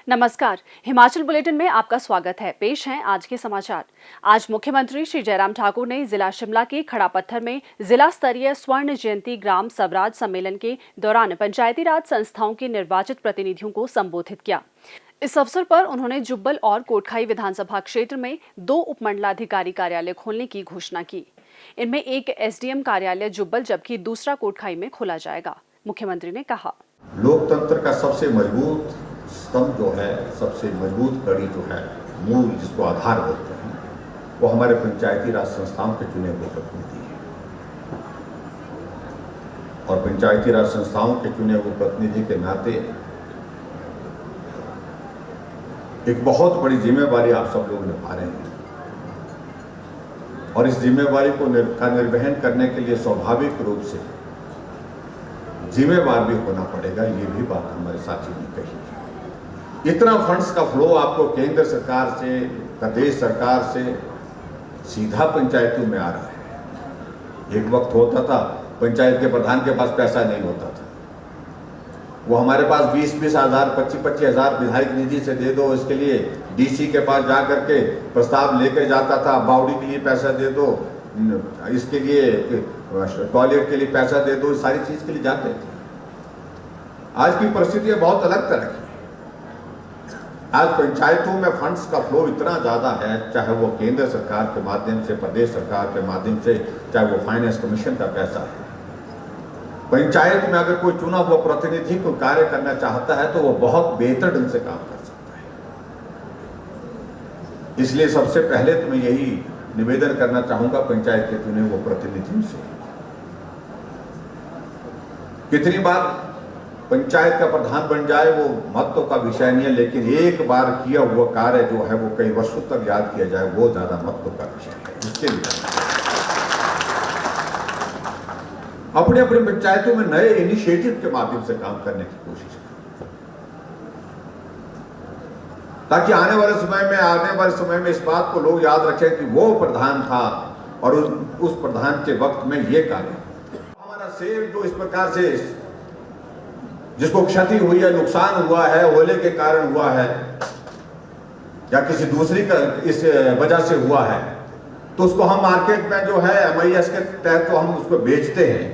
नमस्कार, हिमाचल बुलेटिन में आपका स्वागत है। पेश हैं आज के समाचार। आज मुख्यमंत्री श्री जयराम ठाकुर ने जिला शिमला के खड़ापत्थर में जिला स्तरीय स्वर्ण जयंती ग्राम स्वराज सम्मेलन के दौरान पंचायती राज संस्थाओं के निर्वाचित प्रतिनिधियों को संबोधित किया। इस अवसर पर उन्होंने जुब्बल और कोटखाई विधानसभा क्षेत्र में 2 उपमंडलाधिकारी कार्यालय खोलने की घोषणा की। इनमें एक एसडीएम कार्यालय जुब्बल जबकि दूसरा कोटखाई में खोला जाएगा। मुख्यमंत्री ने कहा, लोकतंत्र का सबसे मजबूत स्तंभ जो है, सबसे मजबूत कड़ी जो है, मूल जिसको आधार बोलते हैं, वो हमारे पंचायती राज संस्थाओं के चुने हुए प्रतिनिधि हैं। और पंचायती राज संस्थाओं के चुने हुए प्रतिनिधि के नाते एक बहुत बड़ी जिम्मेवारी आप सब लोग निभा रहे हैं और इस जिम्मेवारी को निर्वहन करने के लिए स्वाभाविक रूप से जिम्मेवार भी होना पड़ेगा। ये भी बात हमारे साथी ने कही। इतना फंड्स का फ्लो आपको केंद्र सरकार से, प्रदेश सरकार से सीधा पंचायतों में आ रहा है। एक वक्त होता था पंचायत के प्रधान के पास पैसा नहीं होता था, वो हमारे पास 20-20 हज़ार, 25-25 हज़ार विधायक निधि से दे दो, इसके लिए डीसी के पास जा करके प्रस्ताव लेकर जाता था, बावड़ी के लिए पैसा दे दो, इसके लिए टॉयलेट के लिए पैसा दे दो, सारी चीज के लिए जाते थे। आज की परिस्थितियां बहुत अलग तरह की। आज पंचायतों में फंड्स का फ्लो इतना ज्यादा है, चाहे वो केंद्र सरकार के माध्यम से, प्रदेश सरकार के माध्यम से, चाहे वो फाइनेंस कमीशन का पैसा है। पंचायत में अगर कोई चुना हुआ प्रतिनिधि को कार्य करना चाहता है तो वो बहुत बेहतर ढंग से काम कर सकता है। इसलिए सबसे पहले तो मैं यही निवेदन करना चाहूंगा पंचायत के चुने हुए प्रतिनिधियों से। कितनी बार पंचायत का प्रधान बन जाए वो महत्व का विषय नहीं है, लेकिन एक बार किया हुआ कार्य जो है वो कई वर्षों तक याद किया जाए, वो ज्यादा महत्व का विषय है। इसके लिए अपने अपने पंचायतों में नए इनिशिएटिव के माध्यम से काम करने की कोशिश करें, ताकि आने वाले समय में इस बात को लोग याद रखें कि वो प्रधान था और उस प्रधान के वक्त में ये कार्य। हमारा सेब जो इस प्रकार से जिसको क्षति हुई है, नुकसान हुआ है, ओले के कारण हुआ है या किसी दूसरी का इस वजह से हुआ है, तो उसको हम मार्केट में जो है MIS के तहत तो हम उसको बेचते हैं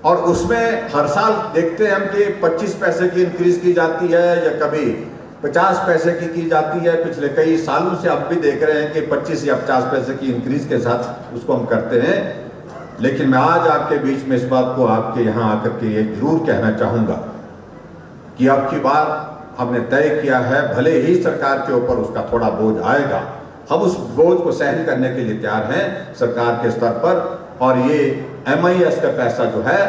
और उसमें हर साल देखते हैं हम कि 25 पैसे की इंक्रीज की जाती है या कभी 50 पैसे की जाती है। पिछले कई सालों से आप भी देख रहे हैं कि 25 या 50 पैसे की इंक्रीज के साथ उसको हम करते हैं। लेकिन मैं आज आपके बीच में इस बात को आपके यहाँ आकर के ये जरूर कहना चाहूंगा कि अब की बार हमने तय किया है, भले ही सरकार के ऊपर उसका थोड़ा बोझ आएगा, हम उस बोझ को सहन करने के लिए तैयार हैं सरकार के स्तर पर। और ये MIS का पैसा जो है,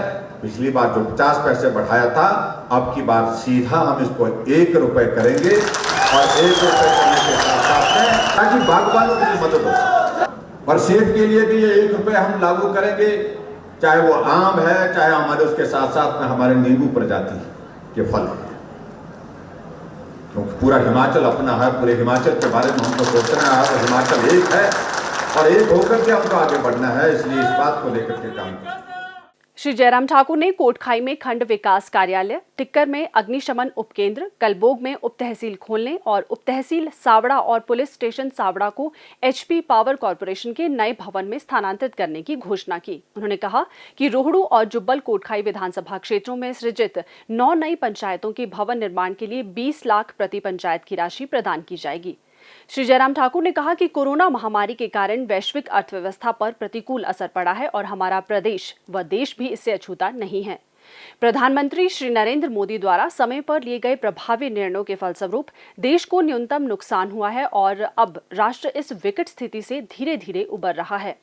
पिछली बार जो 50 पैसे बढ़ाया था, अब की बार सीधा हम इसको 1 रुपए करेंगे और 1 रुपए करने के साथ साथ में ताकि बागवानों की मदद हो। और सेब के लिए भी ये 1 रुपए हम लागू करेंगे, चाहे वो आम है, चाहे हमारे उसके साथ साथ में हमारे नींबू प्रजाति के फल है। क्योंकि पूरा हिमाचल अपना है, पूरे हिमाचल के बारे में हमको सोचना है और हिमाचल एक है और एक होकर के हमको आगे बढ़ना है, इसलिए इस बात को लेकर के काम करें। श्री जयराम ठाकुर ने कोटखाई में खंड विकास कार्यालय, टिक्कर में अग्निशमन उपकेंद्र, कलबोग में उप तहसील खोलने और उप तहसील सावड़ा और पुलिस स्टेशन सावड़ा को HP पावर कॉर्पोरेशन के नए भवन में स्थानांतरित करने की घोषणा की। उन्होंने कहा कि रोहड़ू और जुब्बल कोटखाई विधानसभा क्षेत्रों में सृजित 9 नई पंचायतों के भवन निर्माण के लिए 20 लाख प्रति पंचायत की राशि प्रदान की जाएगी। श्री जयराम ठाकुर ने कहा कि कोरोना महामारी के कारण वैश्विक अर्थव्यवस्था पर प्रतिकूल असर पड़ा है और हमारा प्रदेश व देश भी इससे अछूता नहीं है। प्रधानमंत्री श्री नरेंद्र मोदी द्वारा समय पर लिए गए प्रभावी निर्णयों के फलस्वरूप देश को न्यूनतम नुकसान हुआ है और अब राष्ट्र इस विकट स्थिति से धीरे धीरे उबर रहा है।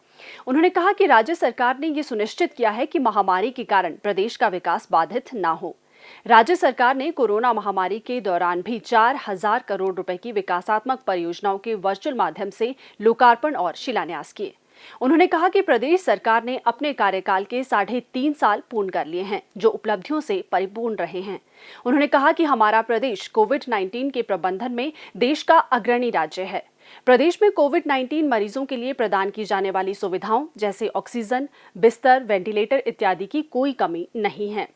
उन्होंने कहा कि राज्य सरकार ने ये सुनिश्चित किया है कि महामारी के कारण प्रदेश का विकास बाधित न हो। राज्य सरकार ने कोरोना महामारी के दौरान भी 4,000 करोड़ रुपए की विकासात्मक परियोजनाओं के वर्चुअल माध्यम से लोकार्पण और शिलान्यास किए। उन्होंने कहा कि प्रदेश सरकार ने अपने कार्यकाल के 3.5 साल पूर्ण कर लिए हैं, जो उपलब्धियों से परिपूर्ण रहे हैं। उन्होंने कहा कि हमारा प्रदेश कोविड-19 के प्रबंधन में देश का अग्रणी राज्य है। प्रदेश में कोविड-19 मरीजों के लिए प्रदान की जाने वाली सुविधाओं जैसे ऑक्सीजन, बिस्तर, वेंटिलेटर इत्यादि की कोई कमी नहीं है।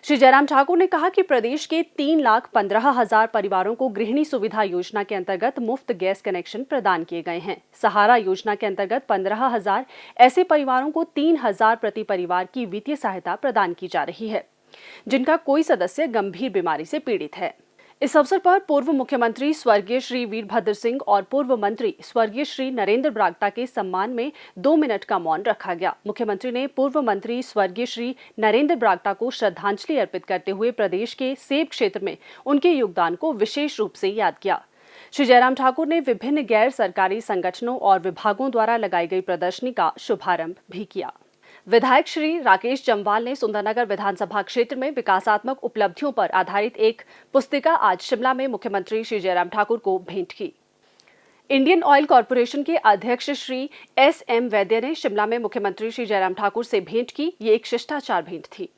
श्री जयराम ठाकुर ने कहा कि प्रदेश के 3,15,000 परिवारों को गृहिणी सुविधा योजना के अंतर्गत मुफ्त गैस कनेक्शन प्रदान किए गए हैं। सहारा योजना के अंतर्गत 15,000 ऐसे परिवारों को 3,000 प्रति परिवार की वित्तीय सहायता प्रदान की जा रही है, जिनका कोई सदस्य गंभीर बीमारी से पीड़ित है। इस अवसर पर पूर्व मुख्यमंत्री स्वर्गीय श्री वीरभद्र सिंह और पूर्व मंत्री स्वर्गीय श्री नरेंद्र बरागटा के सम्मान में 2 मिनट का मौन रखा गया। मुख्यमंत्री ने पूर्व मंत्री स्वर्गीय श्री नरेंद्र बरागटा को श्रद्धांजलि अर्पित करते हुए प्रदेश के सेब क्षेत्र में उनके योगदान को विशेष रूप से याद किया। श्री जयराम ठाकुर ने विभिन्न गैर सरकारी संगठनों और विभागों द्वारा लगाई गई प्रदर्शनी का शुभारंभ भी किया। विधायक श्री राकेश जम्वाल ने सुंदरनगर विधानसभा क्षेत्र में विकासात्मक उपलब्धियों पर आधारित एक पुस्तिका आज शिमला में मुख्यमंत्री श्री जयराम ठाकुर को भेंट की। इंडियन ऑयल कॉरपोरेशन के अध्यक्ष श्री SM वैद्य ने शिमला में मुख्यमंत्री श्री जयराम ठाकुर से भेंट की। ये एक शिष्टाचार भेंट थी।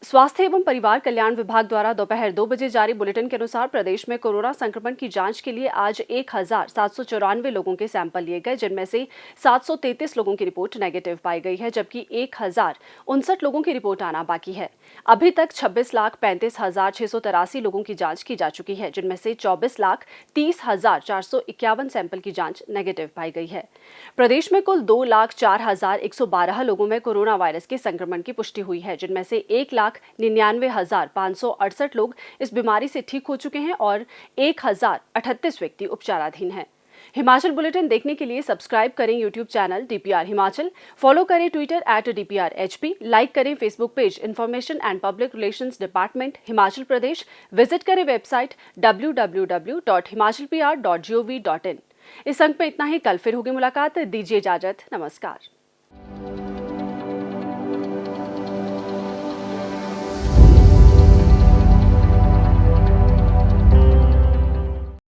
स्वास्थ्य एवं परिवार कल्याण विभाग द्वारा दोपहर 2 बजे जारी बुलेटिन के अनुसार प्रदेश में कोरोना संक्रमण की जांच के लिए आज 1,794 लोगों के सैंपल लिए गए, जिनमें से 733 लोगों की रिपोर्ट नेगेटिव पाई गई है, जबकि 1,059 लोगों की रिपोर्ट आना बाकी है। अभी तक 26,35,683 लोगों की जांच की जा चुकी है, जिनमें से 24,30,451 सैंपल की जांच नेगेटिव पाई गई है। प्रदेश में कुल 2,04,112 लोगों में कोरोना वायरस के संक्रमण की पुष्टि हुई है, जिनमें से 1,99,568 लोग इस बीमारी से ठीक हो चुके हैं और 1,038 व्यक्ति उपचाराधीन हैं। हिमाचल बुलेटिन देखने के लिए सब्सक्राइब करें YouTube channel DPR Himachal, follow करें ट्विटर @DPRHP, लाइक करें Facebook page information and public relations department Himachal Pradesh, visit करें वेबसाइट www.himachalpr.gov.in। इस अंक में इतना ही। कल फिर होगी मुलाकात। दीजिए इजाजत। नमस्कार।